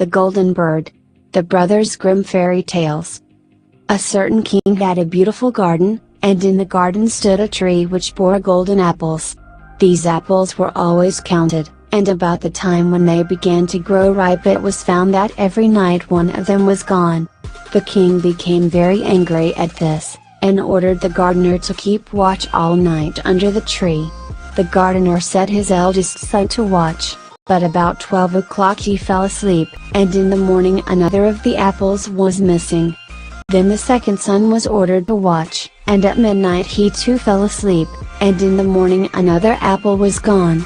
The Golden Bird. The Brothers Grimm Fairy Tales. A certain king had a beautiful garden, and in the garden stood a tree which bore golden apples. These apples were always counted, and about the time when they began to grow ripe it was found that every night one of them was gone. The king became very angry at this, and ordered the gardener to keep watch all night under the tree. The gardener set his eldest son to watch, but about 12 o'clock he fell asleep, and in the morning another of the apples was missing. Then the second son was ordered to watch, and at midnight he too fell asleep, and in the morning another apple was gone.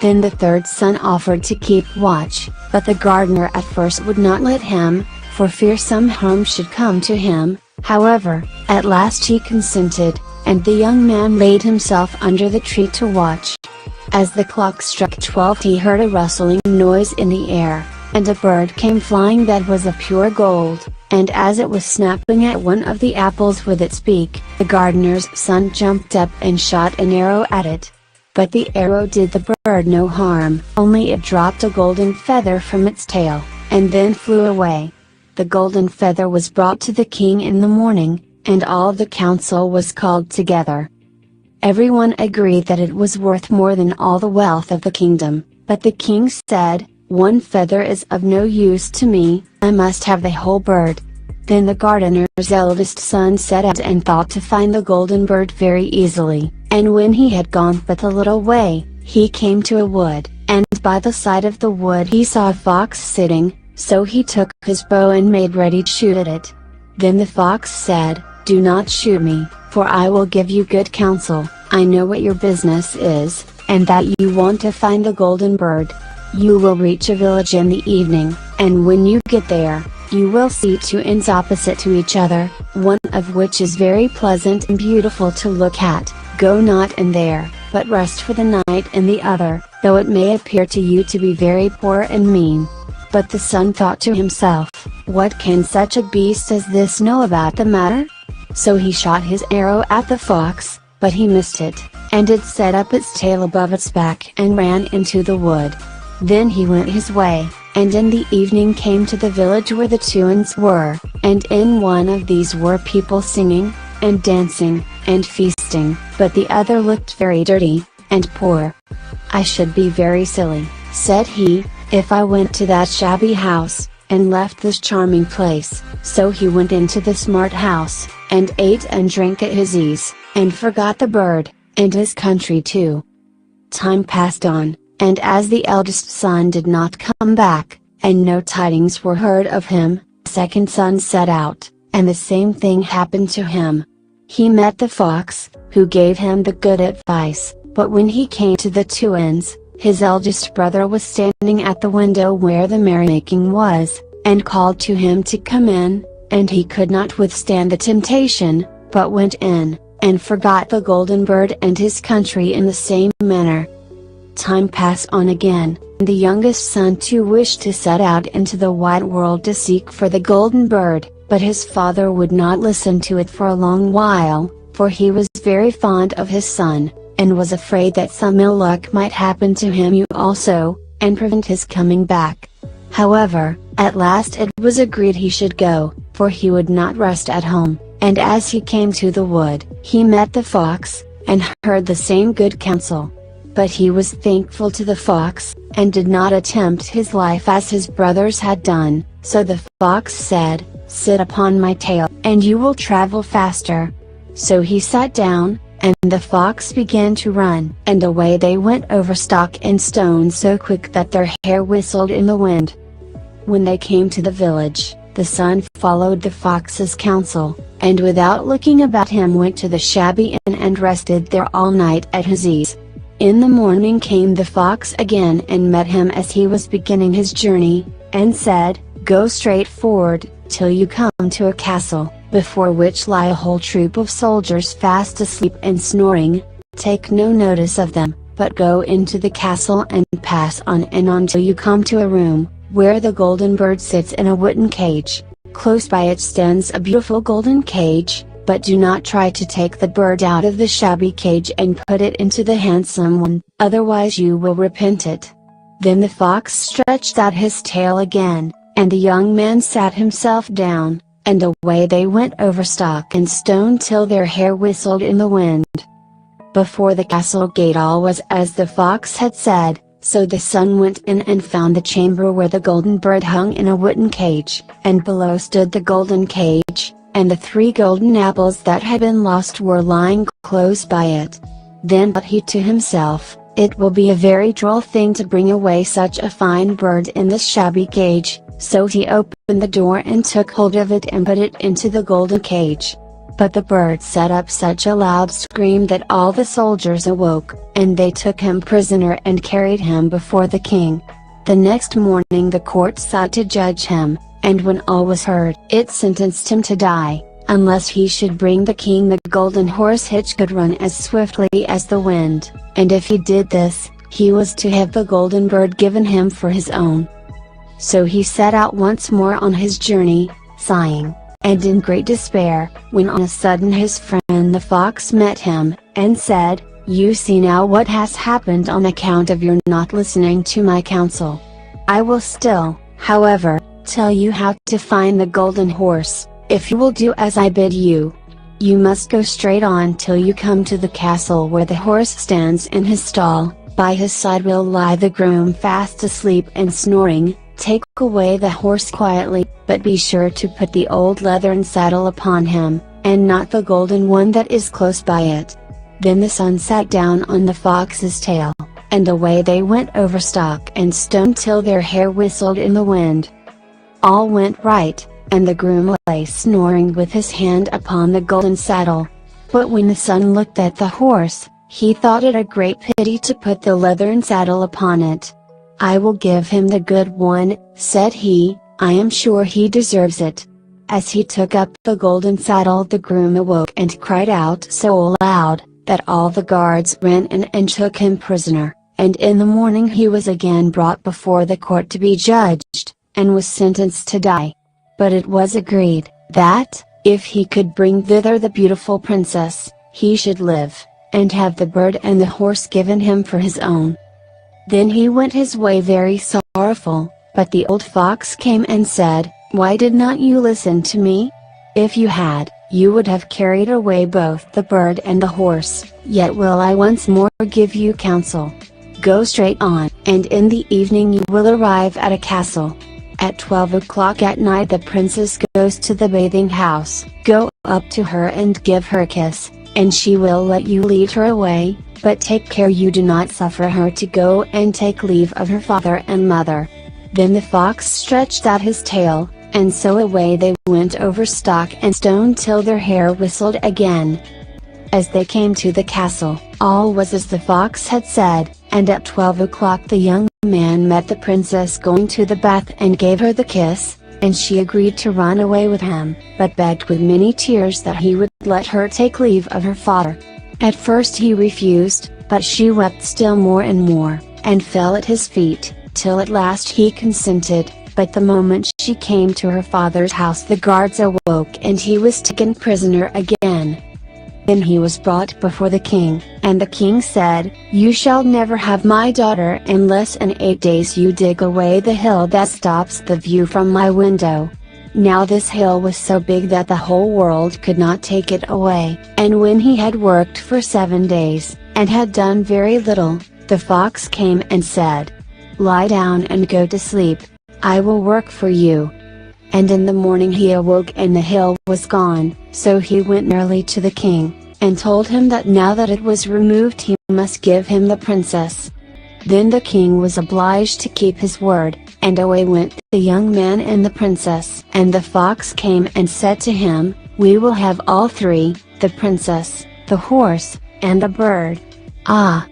Then the third son offered to keep watch, but the gardener at first would not let him, for fear some harm should come to him. However, at last he consented, and the young man laid himself under the tree to watch. As the clock struck 12 he heard a rustling noise in the air, and a bird came flying that was of pure gold, and as it was snapping at one of the apples with its beak, the gardener's son jumped up and shot an arrow at it. But the arrow did the bird no harm, only it dropped a golden feather from its tail, and then flew away. The golden feather was brought to the king in the morning, and all the council was called together. Everyone agreed that it was worth more than all the wealth of the kingdom, but the king said, "One feather is of no use to me, I must have the whole bird." Then the gardener's eldest son set out and thought to find the golden bird very easily, and when he had gone but a little way, he came to a wood, and by the side of the wood he saw a fox sitting, so he took his bow and made ready to shoot at it. Then the fox said, "Do not shoot me, for I will give you good counsel. I know what your business is, and that you want to find the golden bird. You will reach a village in the evening, and when you get there, you will see two inns opposite to each other, one of which is very pleasant and beautiful to look at. Go not in there, but rest for the night in the other, though it may appear to you to be very poor and mean." But the son thought to himself, "What can such a beast as this know about the matter?" So he shot his arrow at the fox, but he missed it, and it set up its tail above its back and ran into the wood. Then he went his way, and in the evening came to the village where the two inns were, and in one of these were people singing, and dancing, and feasting, but the other looked very dirty, and poor. "I should be very silly," said he, "if I went to that shabby house, and left this charming place." So he went into the smart house, and ate and drank at his ease, and forgot the bird, and his country too. Time passed on, and as the eldest son did not come back, and no tidings were heard of him, the second son set out, and the same thing happened to him. He met the fox, who gave him the good advice, but when he came to the two inns, his eldest brother was standing at the window where the merrymaking was, and called to him to come in, and he could not withstand the temptation, but went in, and forgot the golden bird and his country in the same manner. Time passed on again, and the youngest son too wished to set out into the wide world to seek for the golden bird, but his father would not listen to it for a long while, for he was very fond of his son, and was afraid that some ill luck might happen to him also, and prevent his coming back. However, at last it was agreed he should go, for he would not rest at home, and as he came to the wood, he met the fox, and heard the same good counsel. But he was thankful to the fox, and did not attempt his life as his brothers had done, so the fox said, "Sit upon my tail, and you will travel faster." So he sat down, and the fox began to run, and away they went over stock and stone so quick that their hair whistled in the wind. When they came to the village, the son followed the fox's counsel, and without looking about him went to the shabby inn and rested there all night at his ease. In the morning came the fox again and met him as he was beginning his journey, and said, "Go straight forward, till you come to a castle, before which lie a whole troop of soldiers fast asleep and snoring. Take no notice of them, but go into the castle and pass on and on till you come to a room, where the golden bird sits in a wooden cage. Close by it stands a beautiful golden cage, but do not try to take the bird out of the shabby cage and put it into the handsome one, otherwise you will repent it." Then the fox stretched out his tail again, and the young man sat himself down, and away they went over stock and stone till their hair whistled in the wind. Before the castle gate all was as the fox had said, so the son went in and found the chamber where the golden bird hung in a wooden cage, and below stood the golden cage, and the 3 golden apples that had been lost were lying close by it. Then thought he to himself, it will be a very droll thing to bring away such a fine bird in this shabby cage, so he opened the door and took hold of it and put it into the golden cage. But the bird set up such a loud scream that all the soldiers awoke, and they took him prisoner and carried him before the king. The next morning the court sought to judge him, and when all was heard, it sentenced him to die, unless he should bring the king the golden horse which could run as swiftly as the wind, and if he did this, he was to have the golden bird given him for his own. So he set out once more on his journey, sighing, and in great despair, when on a sudden his friend the fox met him, and said, "You see now what has happened on account of your not listening to my counsel. I will still, however, tell you how to find the golden horse, if you will do as I bid you. You must go straight on till you come to the castle where the horse stands in his stall, by his side will lie the groom fast asleep and snoring. Take away the horse quietly, but be sure to put the old leathern saddle upon him, and not the golden one that is close by it." Then the son sat down on the fox's tail, and away they went over stock and stone till their hair whistled in the wind. All went right, and the groom lay snoring with his hand upon the golden saddle. But when the son looked at the horse, he thought it a great pity to put the leathern saddle upon it. "I will give him the good one," said he, "I am sure he deserves it." As he took up the golden saddle the groom awoke and cried out so loud, that all the guards ran in and took him prisoner, and in the morning he was again brought before the court to be judged, and was sentenced to die. But it was agreed, that, if he could bring thither the beautiful princess, he should live, and have the bird and the horse given him for his own. Then he went his way very sorrowful, but the old fox came and said, "Why did not you listen to me? If you had, you would have carried away both the bird and the horse. Yet will I once more give you counsel. Go straight on, and in the evening you will arrive at a castle. At 12 o'clock at night the princess goes to the bathing house. Go up to her and give her a kiss, and she will let you lead her away, but take care you do not suffer her to go and take leave of her father and mother." Then the fox stretched out his tail, and so away they went over stock and stone till their hair whistled again. As they came to the castle, all was as the fox had said, and at 12 o'clock the young man met the princess going to the bath and gave her the kiss, and she agreed to run away with him, but begged with many tears that he would let her take leave of her father. At first he refused, but she wept still more and more, and fell at his feet, till at last he consented, but the moment she came to her father's house the guards awoke and he was taken prisoner again. Then he was brought before the king, and the king said, "You shall never have my daughter unless in 8 days you dig away the hill that stops the view from my window." Now this hill was so big that the whole world could not take it away, and when he had worked for 7 days, and had done very little, the fox came and said, "Lie down and go to sleep, I will work for you." And in the morning he awoke and the hill was gone, so he went early to the king, and told him that now that it was removed he must give him the princess. Then the king was obliged to keep his word, and away went the young man and the princess. And the fox came and said to him, "We will have all three, the princess, the horse, and the bird." "Ah!"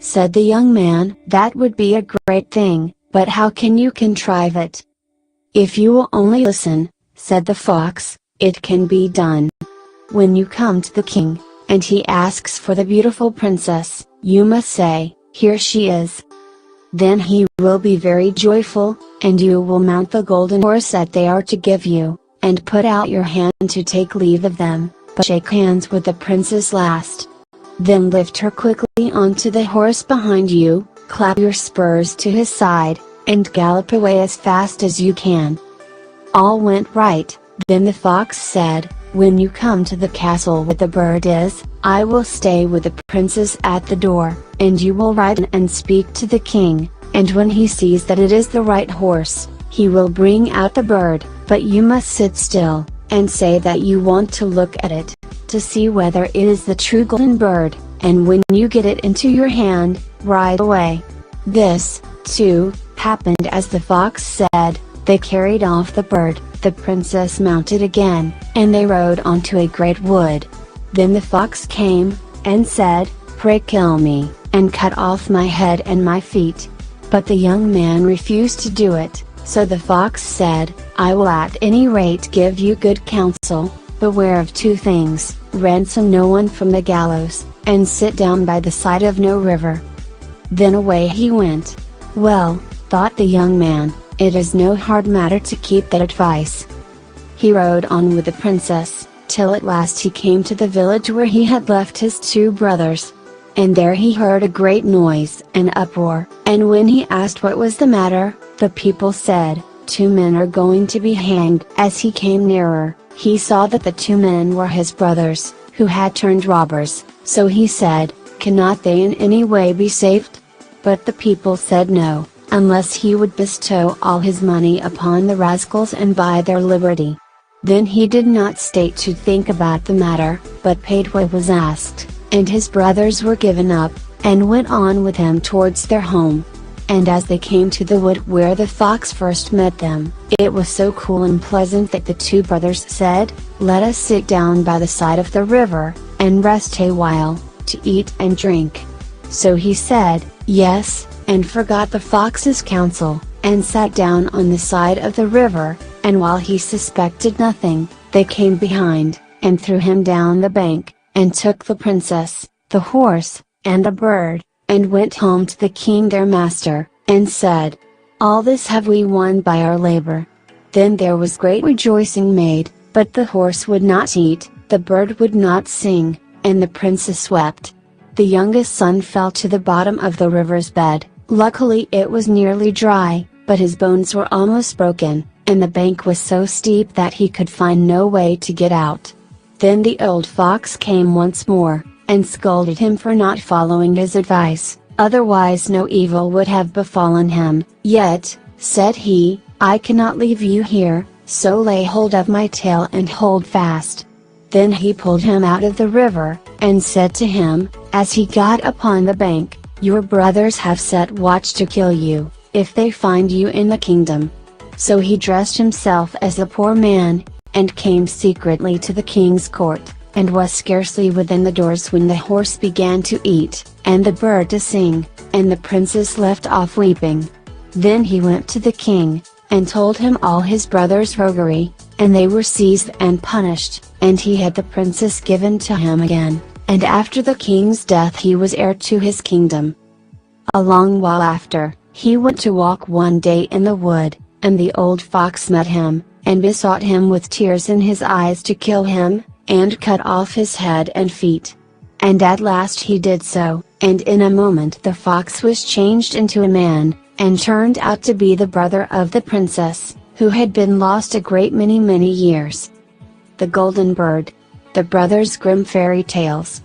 said the young man, "that would be a great thing, but how can you contrive it?" "If you will only listen," said the fox, "it can be done. When you come to the king, and he asks for the beautiful princess, you must say, 'Here she is.' Then he will be very joyful, and you will mount the golden horse that they are to give you, and put out your hand to take leave of them, but shake hands with the princess last. Then lift her quickly onto the horse behind you, clap your spurs to his side, and gallop away as fast as you can. All went right. Then the fox said, "When you come to the castle where the bird is, I will stay with the princess at the door, and you will ride in and speak to the king, and when he sees that it is the right horse, he will bring out the bird, but you must sit still, and say that you want to look at it, to see whether it is the true golden bird, and when you get it into your hand, ride away." This, too, happened as the fox said. They carried off the bird, the princess mounted again, and they rode on to a great wood. Then the fox came, and said, "Pray kill me, and cut off my head and my feet." But the young man refused to do it, so the fox said, "I will at any rate give you good counsel. Beware of two things: ransom no one from the gallows, and sit down by the side of no river." Then away he went. Well, thought the young man, it is no hard matter to keep that advice. He rode on with the princess, till at last he came to the village where he had left his two brothers. And there he heard a great noise and uproar, and when he asked what was the matter, the people said, "Two men are going to be hanged." As he came nearer, he saw that the two men were his brothers, who had turned robbers, so he said, "Cannot they in any way be saved?" But the people said no, unless he would bestow all his money upon the rascals and buy their liberty. Then he did not stay to think about the matter, but paid what was asked, and his brothers were given up, and went on with him towards their home. And as they came to the wood where the fox first met them, it was so cool and pleasant that the two brothers said, "Let us sit down by the side of the river, and rest a while, to eat and drink." So he said, "Yes," and forgot the fox's counsel, and sat down on the side of the river, and while he suspected nothing, they came behind, and threw him down the bank, and took the princess, the horse, and the bird, and went home to the king their master, and said, "All this have we won by our labor." Then there was great rejoicing made, but the horse would not eat, the bird would not sing, and the princess wept. The youngest son fell to the bottom of the river's bed. Luckily it was nearly dry, but his bones were almost broken, and the bank was so steep that he could find no way to get out. Then the old fox came once more, and scolded him for not following his advice, otherwise no evil would have befallen him. "Yet," said he, "I cannot leave you here, so lay hold of my tail and hold fast." Then he pulled him out of the river, and said to him, as he got upon the bank, "Your brothers have set watch to kill you, if they find you in the kingdom." So he dressed himself as a poor man, and came secretly to the king's court, and was scarcely within the doors when the horse began to eat, and the bird to sing, and the princess left off weeping. Then he went to the king, and told him all his brothers' roguery, and they were seized and punished, and he had the princess given to him again, and after the king's death he was heir to his kingdom. A long while after, he went to walk one day in the wood, and the old fox met him, and besought him with tears in his eyes to kill him, and cut off his head and feet. And at last he did so, and in a moment the fox was changed into a man, and turned out to be the brother of the princess, who had been lost a great many years. The Golden Bird. The Brothers Grimm Fairy Tales.